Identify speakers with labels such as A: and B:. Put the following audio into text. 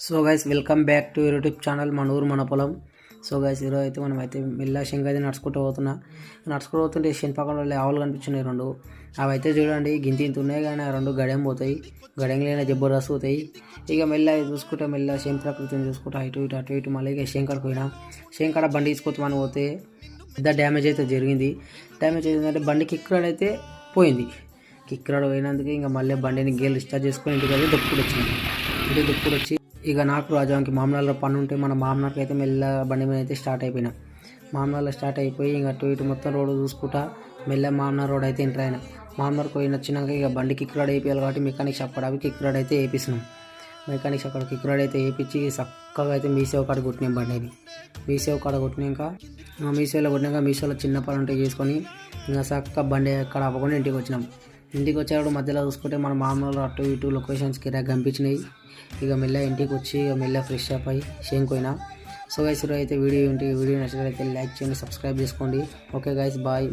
A: So guys welcome back to YouTube channel మన ఊరు మన పొలం. సో గైస్ ఈరోజు అయితే మనం అయితే మెల్ల శంకైతే నడుచుకుంటూ పోతుంటే శని పక్కన వాళ్ళు ఆవులు కనిపించినాయి రెండు. అవి అయితే చూడండి గింత ఇంత ఉన్నాయి కానీ ఆ రెండు గడెం పోతాయి, గడెంలైనా జబర్దస్త్ పోతాయి. ఇక మెల్ల చూసుకుంటే మెల్ల శని ప్రకృతిని చూసుకుంటే అటు ఇటు మళ్ళీ ఇక శంకర్ పోయినా శంకర బండి తీసుకొస్తామని పోతే పెద్ద డ్యామేజ్ అయితే జరిగింది. డ్యామేజ్ అయిందంటే బండి కిక్రాడ్ అయితే పోయింది. కిక్రాడ్ పోయినందుకు ఇంకా మళ్ళీ బండిని గేర్ స్టార్ట్ చేసుకొని ఇంటికి అయితే దుప్పుడు వచ్చి ఇక నాకు రాజాకి మామనాల్లో పని ఉంటే మన మామనార్కి అయితే మెల్ల బండి మీద అయితే స్టార్ట్ అయిపోయినా. మామనాల్లో స్టార్ట్ అయిపోయి ఇంకా అటు ఇటు మొత్తం రోడ్డు చూసుకుంటా మెల్ల మామనార్ రోడ్ అయితే ఎంటర్ అయినా. మామనార్ పోయి వచ్చినాక ఇక బండి కిక్ రాడ్ వేయాలి కాబట్టి మెకానిక్ షాప్ అవి కిక్ రాడ్ అయితే వేపిస్తున్నాం. మెకానిక్ షాప్ కిక్ రాడ్ అయితే వేయించి చక్కగా అయితే మీసేవ కాడ కొట్టినాం బండి. అవి మీసేవ కాడ కొట్టినాక మీసేవలో చిన్న పని ఉంటే చేసుకొని ఇంకా చక్కగా బండి అక్కడ అవ్వకుండా ఇంటికి వచ్చినాం. ఇంటికి వచ్చేవాడు మధ్యలో చూసుకుంటే మన మామూలు అటు ఇటు లొకేషన్స్కి కనిపించినాయి. ఇక మెల్ల ఇంటికి వచ్చి ఇక మెల్ల ఫ్రెష్ అప్ అయ్యి షేంకోయినా. సో గైస్ అయితే వీడియో నచ్చినట్లయితే లైక్ చేయండి, సబ్స్క్రైబ్ చేసుకోండి. Okay guys bye.